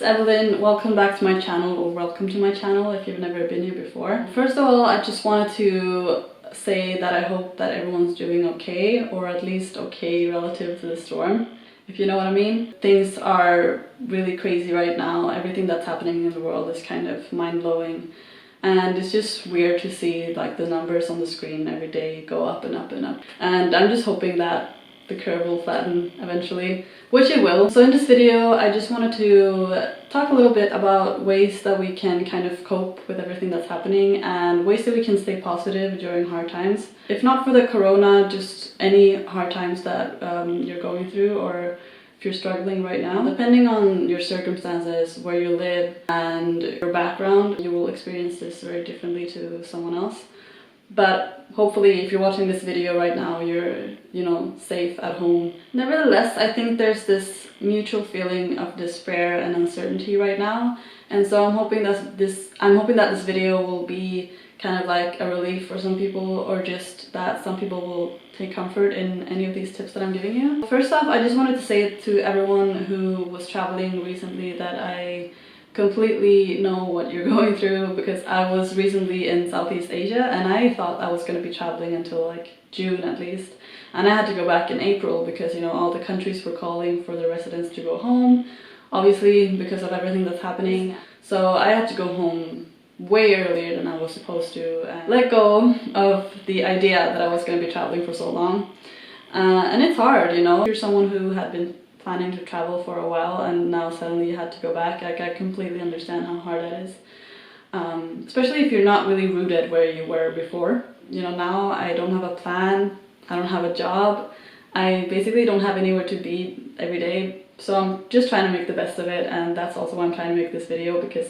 it's Evelyn. Welcome back to my channel, or welcome to my channel if you've never been here before. First of all, I just wanted to say that I hope that everyone's doing okay, or at least okay relative to the storm, if you know what I mean. Things are really crazy right now. Everything that's happening in the world is kind of mind-blowing, and it's just weird to see like the numbers on the screen every day go up and up and up. And I'm just hoping that the curve will flatten eventually, which it will. So in this video I just wanted to talk a little bit about ways that we can kind of cope with everything that's happening and ways that we can stay positive during hard times. If not for the corona, just any hard times that you're going through, or if you're struggling right now. Depending on your circumstances, where you live and your background, you will experience this very differently to someone else. But hopefully if you're watching this video right now, you're, safe at home. Nevertheless, I think there's this mutual feeling of despair and uncertainty right now. And so I'm hoping that this video will be kind of like a relief for some people, or just that some people will take comfort in any of these tips that I'm giving you. First off, I just wanted to say to everyone who was traveling recently that I completely know what you're going through, because I was recently in Southeast Asia and I thought I was going to be traveling until like June at least, and I had to go back in April because all the countries were calling for the residents to go home, obviously because of everything that's happening. So I had to go home way earlier than I was supposed to and let go of the idea that I was going to be traveling for so long. And it's hard, if you're someone who had been planning to travel for a while and now suddenly you had to go back. Like, I completely understand how hard that is, especially if you're not really rooted where you were before. Now I don't have a plan, I don't have a job, I basically don't have anywhere to be every day, so I'm just trying to make the best of it. And that's also why I'm trying to make this video, because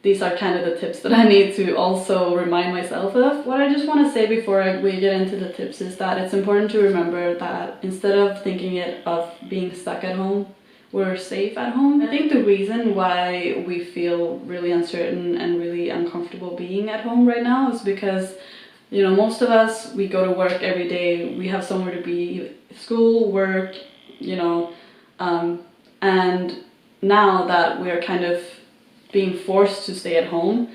these are kind of the tips that I need to also remind myself of. What I just want to say before we get into the tips is that it's important to remember that instead of thinking of being stuck at home, we're safe at home. I think the reason why we feel really uncertain and really uncomfortable being at home right now is because, most of us, we go to work every day, we have somewhere to be, school, work, and now that we're kind of being forced to stay at home,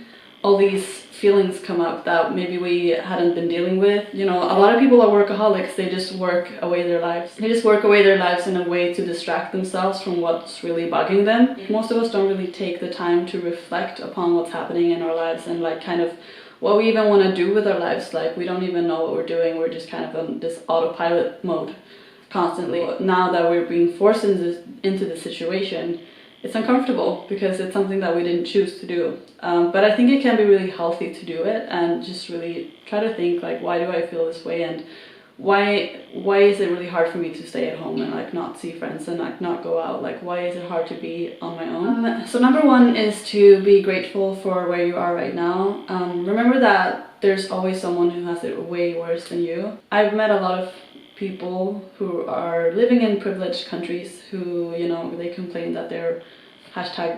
all these feelings come up that maybe we hadn't been dealing with. A lot of people are workaholics. They just work away their lives. They just work away their lives in a way to distract themselves from what's really bugging them. Most of us don't really take the time to reflect upon what's happening in our lives and like kind of what we even want to do with our lives. Like, we don't even know what we're doing. We're just kind of on this autopilot mode constantly. Now that we're being forced into this situation, it's uncomfortable because it's something that we didn't choose to do. But I think it can be really healthy to do it and just really try to think like, why do I feel this way, and why is it really hard for me to stay at home and like not see friends and like not go out? Like, why is it hard to be on my own? So number one is to be grateful for where you are right now. Remember that there's always someone who has it way worse than you. I've met a lot of people who are living in privileged countries who, they complain that they're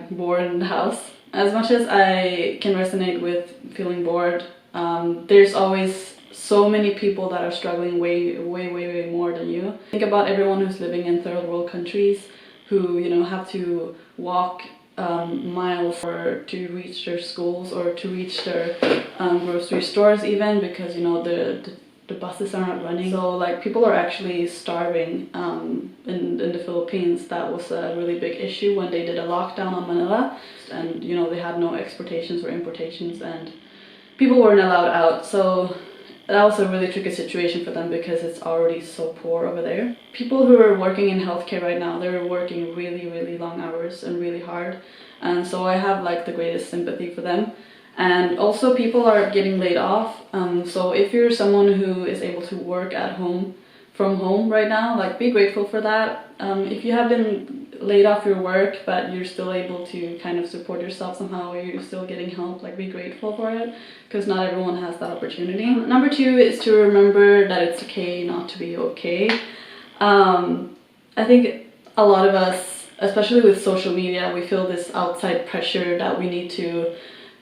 #bored in the house. As much as I can resonate with feeling bored, there's always so many people that are struggling way more than you. Think about everyone who's living in third world countries who, have to walk miles or to reach their schools or to reach their grocery stores even, because, the buses are not running. So like, people are actually starving in the Philippines. That was a really big issue when they did a lockdown on Manila, and they had no exportations or importations and people weren't allowed out. So that was a really tricky situation for them because it's already so poor over there. People who are working in healthcare right now, they're working really long hours and really hard, and so I have like the greatest sympathy for them. And also, people are getting laid off, so if you're someone who is able to work at home from home right now, like, be grateful for that. If you have been laid off your work but you're still able to kind of support yourself somehow, or you're still getting help, like, be grateful for it, because not everyone has that opportunity. Number two is to remember that it's okay not to be okay. I think a lot of us, especially with social media, we feel this outside pressure that we need to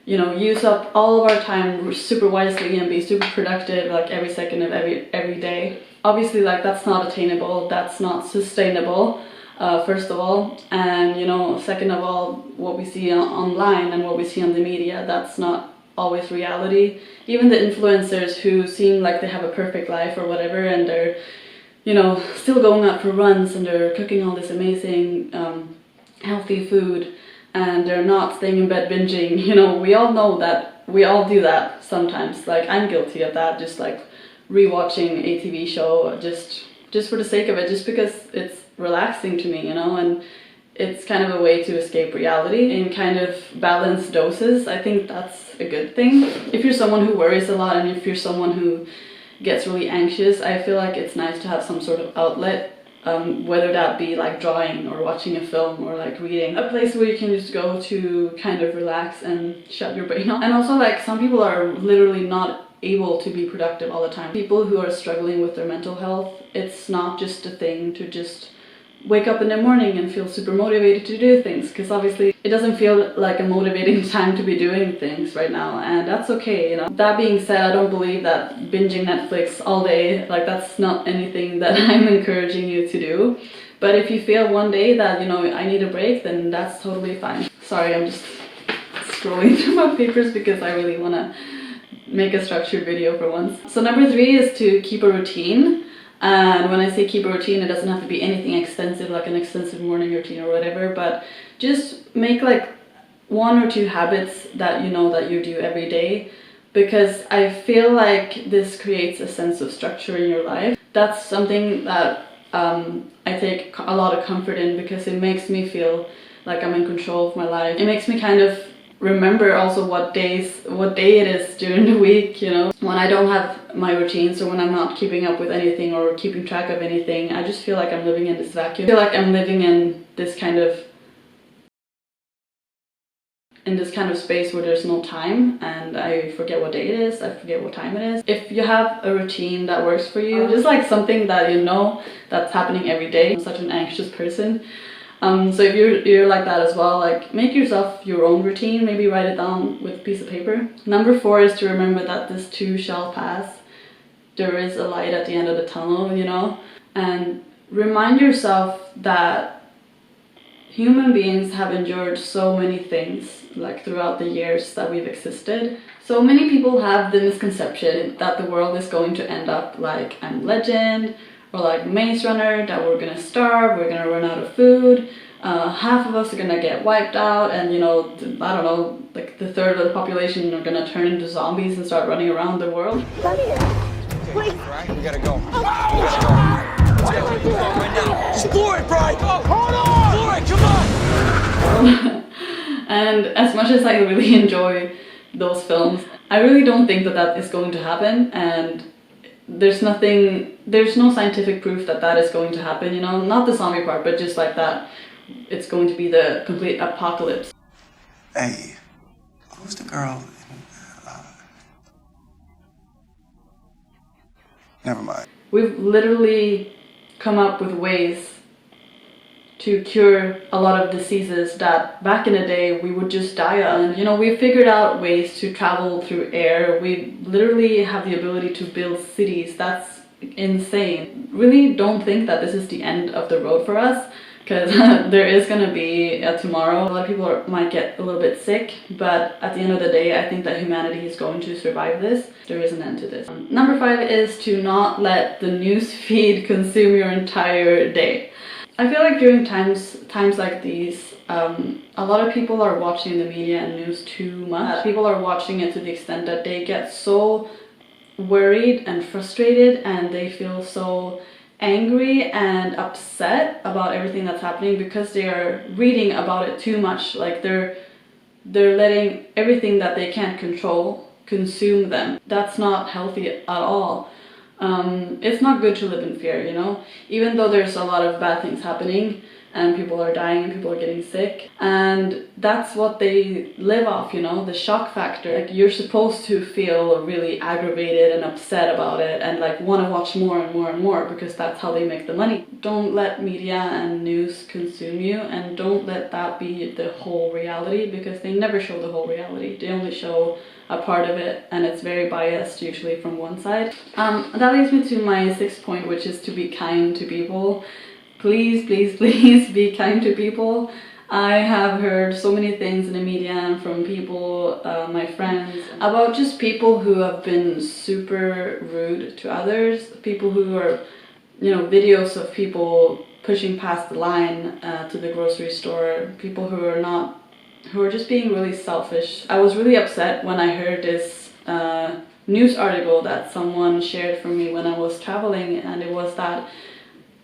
use up all of our time super wisely and be super productive like every second of every day. Obviously, like, that's not attainable, that's not sustainable. first of all, and you know, second of all, what we see online and what we see on the media, that's not always reality. Even the influencers who seem like they have a perfect life or whatever, and they're, you know, still going out for runs and they're cooking all this amazing healthy food, and they're not staying in bed binging. You know, we all know that, we all do that sometimes. Like, I'm guilty of that, just like rewatching a TV show just for the sake of it, just because it's relaxing to me, you know, and it's kind of a way to escape reality in kind of balanced doses. I think that's a good thing. If you're someone who worries a lot, and if you're someone who gets really anxious, I feel like it's nice to have some sort of outlet, whether that be like drawing or watching a film or like reading. A place where you can just go to kind of relax and shut your brain off. And also, like, some people are literally not able to be productive all the time. People who are struggling with their mental health, it's not just a thing to just wake up in the morning and feel super motivated to do things, because obviously it doesn't feel like a motivating time to be doing things right now, and that's okay, you know. That being said, I don't believe that binging Netflix all day, like, that's not anything that I'm encouraging you to do. But if you feel one day that, you know, I need a break, then that's totally fine. Sorry, I'm just scrolling through my papers because I really want to make a structured video for once. So number 3 is to keep a routine. And when I say keep a routine, it doesn't have to be anything extensive, like an extensive morning routine or whatever, but just make like 1 or 2 habits that you know that you do every day, because I feel like this creates a sense of structure in your life. That's something that I take a lot of comfort in, because it makes me feel like I'm in control of my life. It makes me kind of remember also what day it is during the week, you know. When I don't have my routines, or when I'm not keeping up with anything or keeping track of anything, I just feel like I'm living in this vacuum. I feel like I'm living in this kind of space where there's no time, and I forget what day it is, I forget what time it is. If you have a routine that works for you, just like something that you know that's happening every day. I'm such an anxious person. So if you're like that as well, like, make yourself your own routine, maybe write it down with a piece of paper. Number 4 is to remember that this too shall pass. There is a light at the end of the tunnel, you know, and remind yourself that human beings have endured so many things, like, throughout the years that we've existed. So many people have the misconception that the world is going to end up like I'm Legend, or like Maze Runner, that we're gonna starve, we're gonna run out of food, half of us are gonna get wiped out, and, you know, I don't know, like the third of the population are gonna turn into zombies and start running around the world. Come here. Please. Right, we gotta go. We gotta go. Let's go right now. Just floor it, Brian! Hold on! Floor it, come on! And as much as I really enjoy those films, I really don't think that that is going to happen, and there's no scientific proof that that is going to happen, you know, not the zombie part, but just like that it's going to be the complete apocalypse. Hey, who's the girl in, never mind. We've literally come up with ways to cure a lot of diseases that back in the day we would just die of. And, you know, we figured out ways to travel through air. We literally have the ability to build cities. That's insane. Really don't think that this is the end of the road for us, because there is going to be a tomorrow. A lot of people might get a little bit sick, but at the end of the day, I think that humanity is going to survive this. There is an end to this. Number 5 is to not let the news feed consume your entire day. I feel like during times like these, a lot of people are watching the media and news too much. People are watching it to the extent that they get so worried and frustrated, and they feel so angry and upset about everything that's happening because they are reading about it too much. Like, they're letting everything that they can't control consume them. That's not healthy at all. It's not good to live in fear, you know, even though there's a lot of bad things happening and people are dying and people are getting sick, and that's what they live off, you know, the shock factor. Like, you're supposed to feel really aggravated and upset about it and like want to watch more and more and more, because that's how they make the money. Don't let media and news consume you, and don't let that be the whole reality, because they never show the whole reality. They only show a part of it, and it's very biased, usually from one side. That leads me to my 6th point, which is to be kind to people. please, please, please be kind to people. I have heard so many things in the media and from people, my friends, about just people who have been super rude to others, people who are, you know, videos of people pushing past the line to the grocery store, people who are just being really selfish. I was really upset when I heard this news article that someone shared from me when I was traveling, and it was that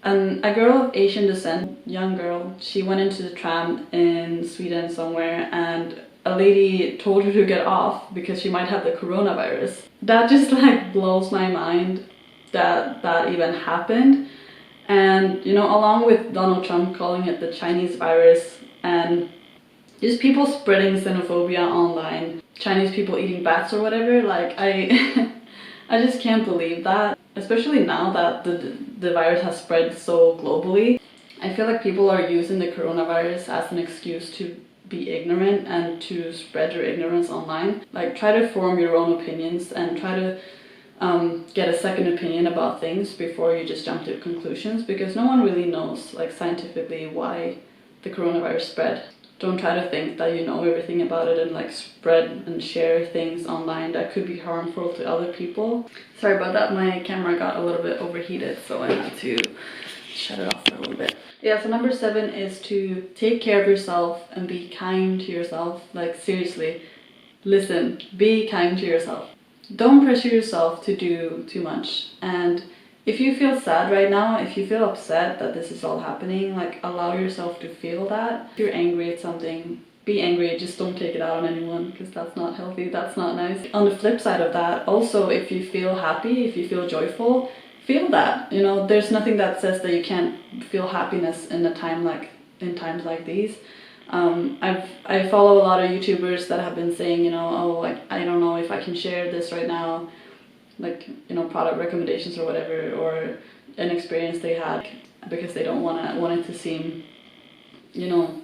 a girl of Asian descent, young girl, she went into the tram in Sweden somewhere, and a lady told her to get off because she might have the coronavirus. That just like blows my mind that that even happened. And you know, along with Donald Trump calling it the Chinese virus, and just people spreading xenophobia online, Chinese people eating bats or whatever, like I just can't believe that. Especially now that the virus has spread so globally. I feel like people are using the coronavirus as an excuse to be ignorant and to spread your ignorance online. Like, try to form your own opinions and try to get a second opinion about things before you just jump to conclusions, because no one really knows, like, scientifically why the coronavirus spread. Don't try to think that you know everything about it and like spread and share things online that could be harmful to other people. Sorry about that, my camera got a little bit overheated, so I had to shut it off for a little bit. Yeah, so number 7 is to take care of yourself and be kind to yourself. Like, seriously, listen, be kind to yourself. Don't pressure yourself to do too much. And if you feel sad right now, if you feel upset that this is all happening, like, allow yourself to feel that. If you're angry at something, be angry, just don't take it out on anyone, because that's not healthy, that's not nice. On the flip side of that, also, if you feel happy, if you feel joyful, feel that. You know, there's nothing that says that you can't feel happiness in times like these. I follow a lot of YouTubers that have been saying, you know, oh, like, I don't know if I can share this right now, like, you know, product recommendations or whatever, or an experience they had, because they don't want it to seem, you know,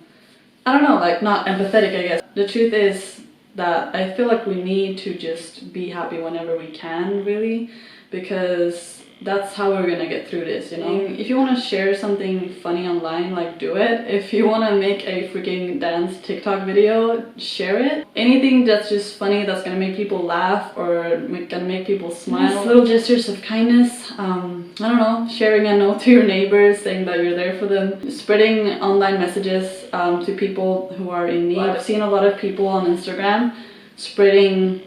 I don't know, like, not empathetic, I guess. The truth is that I feel like we need to just be happy whenever we can, really, because that's how we're gonna get through this, you know? If you want to share something funny online, like, do it. If you want to make a freaking dance TikTok video, share it. Anything that's just funny, that's gonna make people laugh or gonna make people smile. Just little gestures of kindness. I don't know, sharing a note to your neighbors saying that you're there for them. Spreading online messages to people who are in need. I've seen a lot of people on Instagram spreading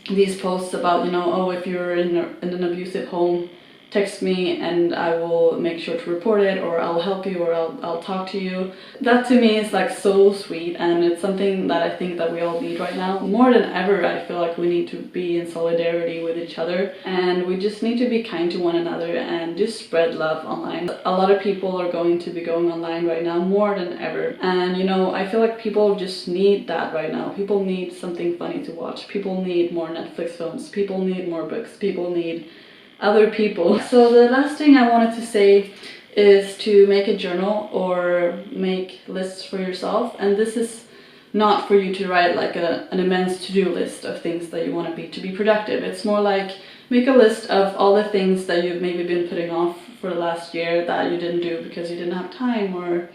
these posts about, you know, oh, if you're in an abusive home, text me and I will make sure to report it, or I'll help you, or I'll talk to you. That to me is like so sweet, and it's something that I think that we all need right now. More than ever, I feel like we need to be in solidarity with each other, and we just need to be kind to one another and just spread love online. A lot of people are going to be going online right now more than ever, and you know, I feel like people just need that right now. People need something funny to watch. People need more Netflix films. People need more books. People need other people. So the last thing I wanted to say is to make a journal or make lists for yourself. And this is not for you to write like an immense to-do list of things that you want to be productive. It's more like, make a list of all the things that you've maybe been putting off for the last year that you didn't do because you didn't have time, or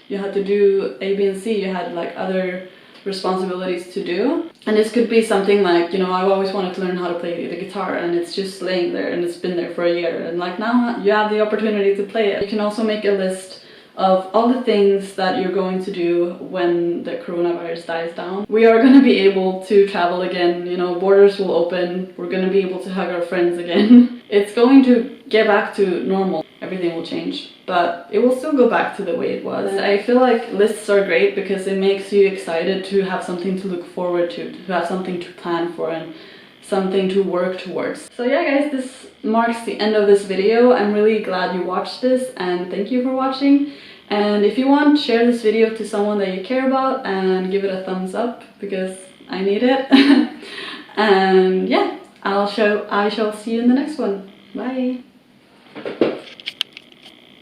you had to do A, B, and C. You had like other responsibilities to do. And this could be something like, you know, I've always wanted to learn how to play the guitar, and it's just laying there and it's been there for a year, and like now you have the opportunity to play it. You can also make a list of all the things that you're going to do when the coronavirus dies down. We are going to be able to travel again, you know, borders will open, we're going to be able to hug our friends again. It's going to get back to normal. Everything will change, but it will still go back to the way it was. I feel like lists are great because it makes you excited to have something to look forward to have something to plan for, and something to work towards. So yeah guys, this marks the end of this video. I'm really glad you watched this, and thank you for watching. And if you want, share this video to someone that you care about and give it a thumbs up, because I need it. And yeah, I shall see you in the next one. Bye.